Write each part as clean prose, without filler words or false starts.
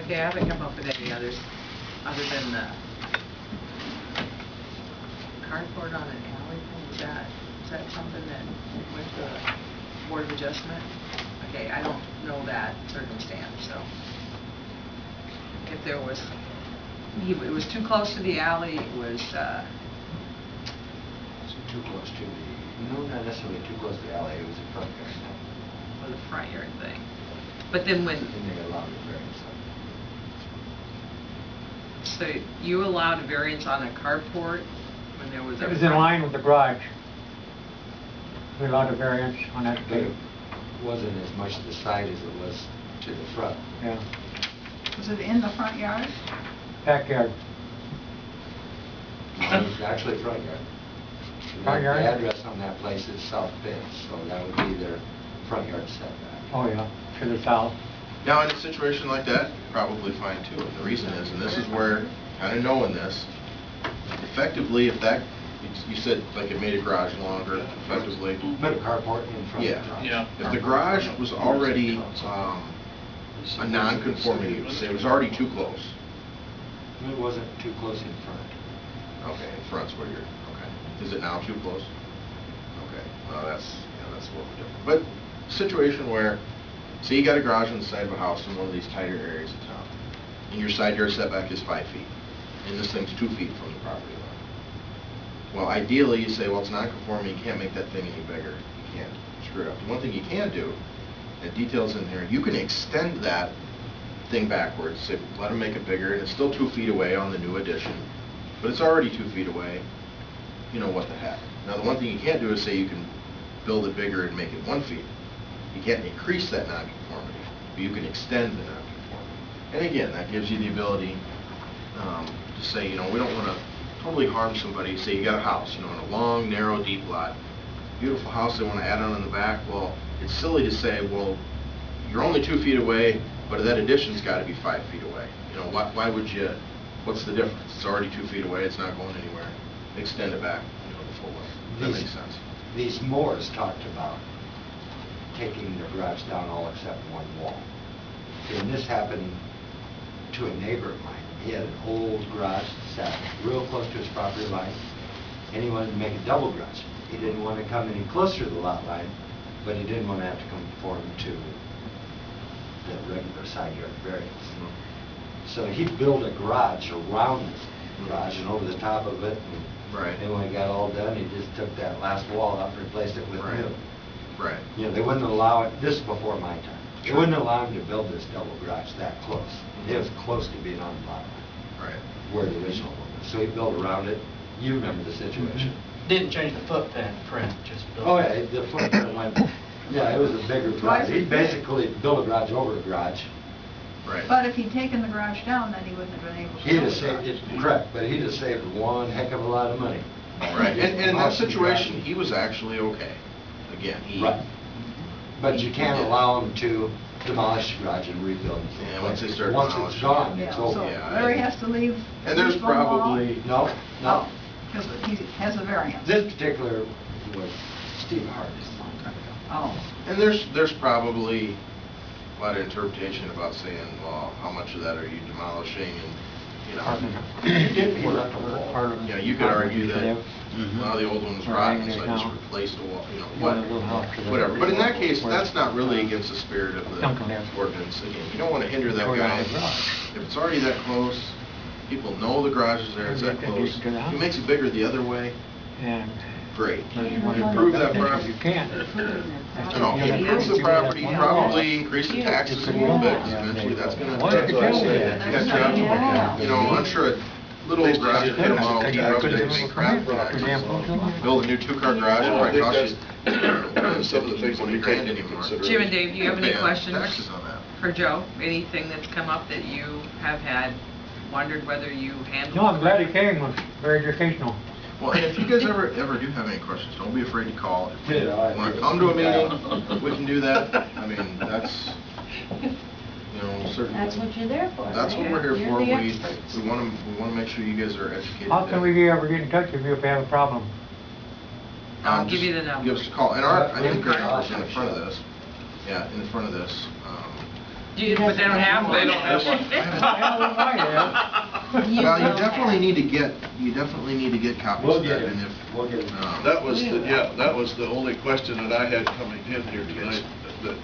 Okay, I haven't come up with any others, other than the cardboard on an alley thing. Is that something that went to the Board of Adjustment? Okay, I don't know that circumstance, so. If there was, it was too close to the alley, it was, Too close to the, no, not necessarily too close to the alley, it was a front yard. for the front yard thing. But then when, And they allowed the variance. so you allowed a variance on a carport when there was a... It was in line with the garage. We allowed a variance on that. But it wasn't as much to the side as it was to the front. Yeah, Was it in the front yard? backyard. No, it was actually front yard. Front yard? The address on that place is South Bend, so that would be their front yard setback. Oh, yeah, to the south. Now, in a situation like that, probably fine too. And the reason is, and this is where, kind of knowing this, effectively, if that, you said like it made a garage longer, effectively. Put a carport in front of the garage. Yeah. If the garage was already a non-conforming use, say it was already too close. It wasn't too close in front. Okay, in front's where you're, okay. Is it now too close? Okay, well, that's a little different. But situation where, say you got a garage on the side of a house in one of these tighter areas of town, and your side yard setback is 5 feet, and this thing's 2 feet from the property line. Well, ideally, you say, well, it's non-conforming, you can't make that thing any bigger. You can't screw it up. The one thing you can do, and details in here, you can extend that thing backwards, say, let them make it bigger, and it's still 2 feet away on the new addition, but it's already 2 feet away. You know, what the heck. Now, the one thing you can't do is say you can build it bigger and make it 1 feet. You can't increase that nonconformity, but you can extend the nonconformity. And again, that gives you the ability to say, you know, we don't want to totally harm somebody. Say you got a house, you know, in a long, narrow, deep lot, beautiful house, they want to add on in the back. Well, it's silly to say, well, you're only 2 feet away, but that addition's got to be 5 feet away. You know, why would you? What's the difference? It's already 2 feet away. It's not going anywhere. Extend it back, you know, the full length. That makes sense. These Moores talked about taking the garage down all except one wall. And this happened to a neighbor of mine. He had an old garage that sat real close to his property line, and he wanted to make a double garage. He didn't want to come any closer to the lot line, but he didn't want to have to conform to the regular side yard variance. So he built a garage around the garage and over the top of it. Right. And when it got all done, he just took that last wall out and replaced it with new. Right. You know, they wouldn't allow it, this is before my time. They wouldn't allow him to build this double garage that close. It was close to being on the lot line. Right. Where the original one was. So he built around it. You remember the situation. Didn't change the footprint, just built. Oh, yeah, the footprint went, yeah, it was a bigger garage. He basically built a garage over a garage. Right. But if he'd taken the garage down, then he wouldn't have been able to. He'd have build saved the it, garage. correct, but he'd have saved one heck of a lot of money. Right. And in that situation, he was actually okay. Again, he... Right. But you can't allow him to demolish the garage and rebuild it. Yeah, once they start Once demolishing it's gone, Yeah, it's so over. Yeah, Larry has to leave. And there's leave one wall. probably... No, no. Because he has a variance. This particular was Steve Hart's. Oh. And there's probably a lot of interpretation about saying, well, how much of that are you demolishing, and you know, He did put up a wall. you know, you could argue that well, the old one was rotten, so I just replaced the wall, you know, whatever. But in that case, that's not really against the spirit of the ordinance. Again, you don't want to hinder that guy. If it's already that close, people know the garage is there, it's that close. If he makes it bigger the other way, great. Improve that property. You can't. You know, improve the property, probably increase the taxes a little bit, 'cause eventually that's going to, you know, I'm sure a little old garage could a Model T probably make crap taxes. Build a new 2-car garage, it probably costs you some of the things that we $20,000 take into anymore. consideration. Jim and Dave, do you have any Yeah, questions taxes on that. for Joe? Anything that's come up that you have had, wondered whether you handled? No, I'm glad he came. It was very educational. Well, and if you guys ever do have any questions, don't be afraid to call. If you Yeah, want to come to a meeting, we can do that. I mean, that's, you know, certainly. That's what you're there for. That's what right? we're here You're for. the We experts. want to make sure you guys are educated. How can we ever get in touch with you if we have a problem? I'll give Just you the number. Give us a call. And I think our number's in the front of this. Yeah, in the front of this. But they don't have one. They don't have one. Well, we might have. Well, you definitely need to get copies We'll of get that, it. and if. We'll get it. That was the only question that I had coming in here tonight, that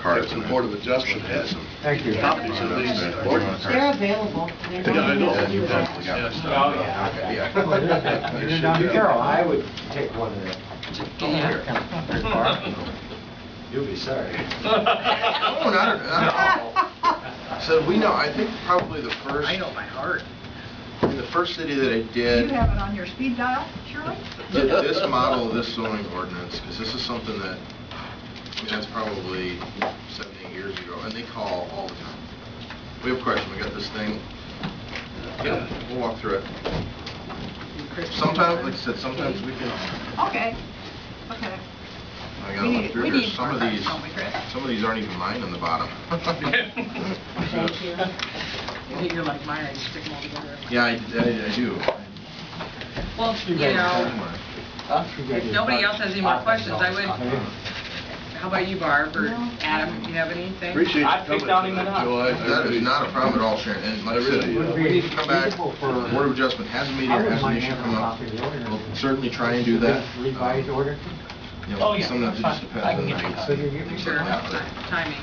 Cards the in it. Board of Adjustment had some Thank you. copies of these ordinances. They're available. They're Yeah, I know. not Yeah, you available. definitely got Yeah. this stuff. Oh, yeah. Okay, Well, yeah. you're down to Carroll, I would take one of them. Yeah. You'll be sorry. No, not at all. So we know, I think probably the first, I know by heart. in the first city that I Do did. you have it on your speed dial, Shirley? This model of this zoning ordinance, because this is something that, I mean, that's probably 7, 8 years ago, and they call all the time. We have a question, we got this thing, yeah, we'll walk through it. Sometimes, like I said, sometimes we can, Okay, okay. I gotta look through We here, need some of more these, time, don't we, Chris? some of these aren't even mine on the bottom. Thank you. You're like mine, I just stick them all together. Yeah, I do. Well, you know, if nobody else has any more questions, I would, how about you, Barb, or Adam, do you have anything? Appreciate you I picked coming out even tonight, up. Joe. I That really- is not a problem at all, Sharon, and like I said, really, we need to come back, Board of Adjustment has a meeting, or has an issue come up, we'll certainly try and do that. Revised order? You Oh, know, yeah, sometimes it that's just fine. I depends can on get the you Could you give me Sure, some? timing.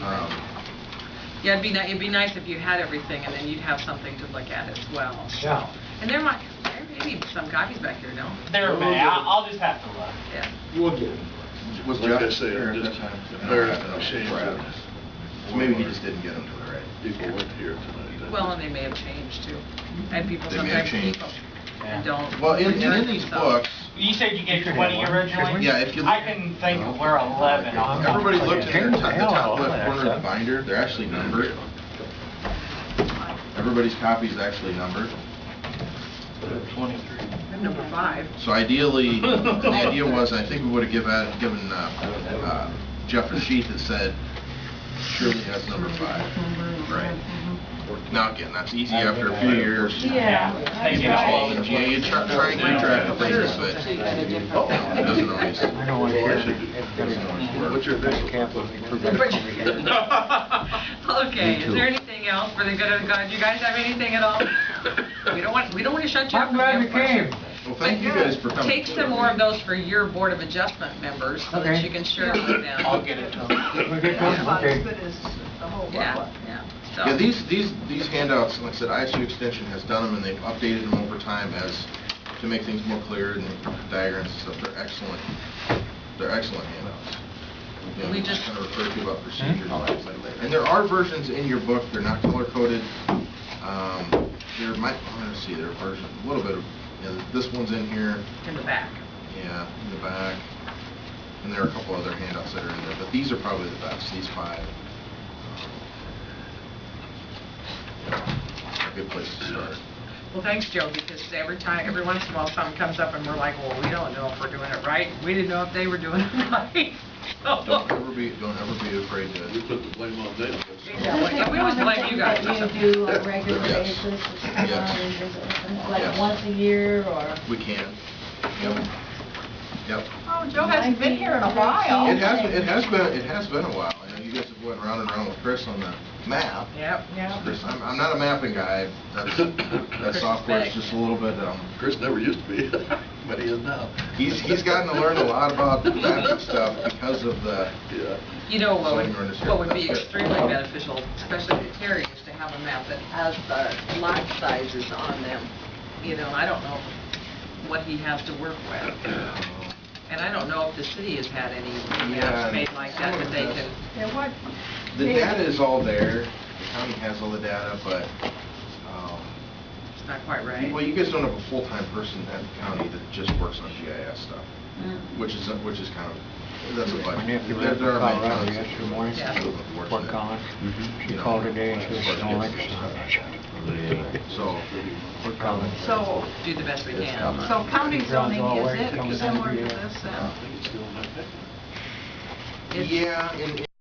Yeah, it'd be nice if you had everything, and then you'd have something to look at as well. so. Yeah. And there may be some copies back here, no? There, man, I'll just have to look. Yeah. We'll get it. Was Like I Jeff say, there I'm at that just time? very No, ashamed Brad. that So maybe he just didn't get them to the right. people weren't here tonight. Well, and they may have changed too. And people They may have sometimes changed. and don't. Well, in return these themselves. books, You said you gave You should 20 have one. originally? Yeah, if you look- I can think of where 11 are. everybody looked in the Hell, top left that's corner of the up. binder, they're actually numbered. Everybody's copy is actually numbered. 23. I'm number 5. So ideally, the idea was, I think we would have given Jeff a sheet that said, Shirley has number 5. Right. Now, again, that's easy after a few years. Yeah. They get all of Yeah, you try and keep track of things, but it doesn't always. I don't want to hear it. What's your initial? Okay, is there anything else for the good of the good? You guys have anything at all? We don't want to shut you up. I'm glad you came. Well, thank you guys for coming. Take some more of those for your Board of Adjustment members so that Okay. you can share it with them. I'll get it to them. We get It's one, about okay. as good as the whole Yeah, booklet. yeah. So- Yeah, these handouts, like I said, ISU Extension has done them, and they've updated them over time as, to make things more clear, and diagrams and stuff. They're excellent. They're excellent handouts. You know, We just just- kind of refer to about procedures and things like that. And there are versions in your book, they're not color-coded. There might, let's see, there are versions, a little bit of, you know, this one's in here, In the back. yeah, in the back. And there are a couple other handouts that are in there, but these are probably the best, these 5. A good place to start. Well, thanks, Joe, because every once in a while, something comes up and we're like, well, we don't know if we're doing it right. We didn't know if they were doing it right. Don't ever be afraid We to, put the blame on them. Exactly. And we always blame you guys. That you do a regular Yes. basis, Yes. like Yes. once a year or? we can. Yep. Yep. Oh, Joe hasn't been here in a while. It has been a while. I know you guys have went round and round with Chris on the map. Yep. Chris, I'm not a mapping guy. That software is just a little bit, Chris never used to be, but he is now. he's gotten to learn a lot about mapping stuff because of the, Yeah. You know, Zoning ordinance here. what would be extremely beneficial, especially to Terry, is to have a map that has the lot sizes on them. You know, I don't know what he has to work with. And I don't know if the city has had any maps made like that they can. Yeah, what? the data is all there. The county has all the data, but, It's not quite right. well, you guys don't have a full-time person at the county that just works on GIS stuff, which is kind of, that's a My budget. nephew There went to are many Colorado towns yesterday morning, Yeah. that works Fort in it. Collins. She You know, called today and as she far was as don't like getting her stuff. So, Fort Collins. So, Do the best we can. so county zoning, all is right, it coming similar down to here. this then? yeah, in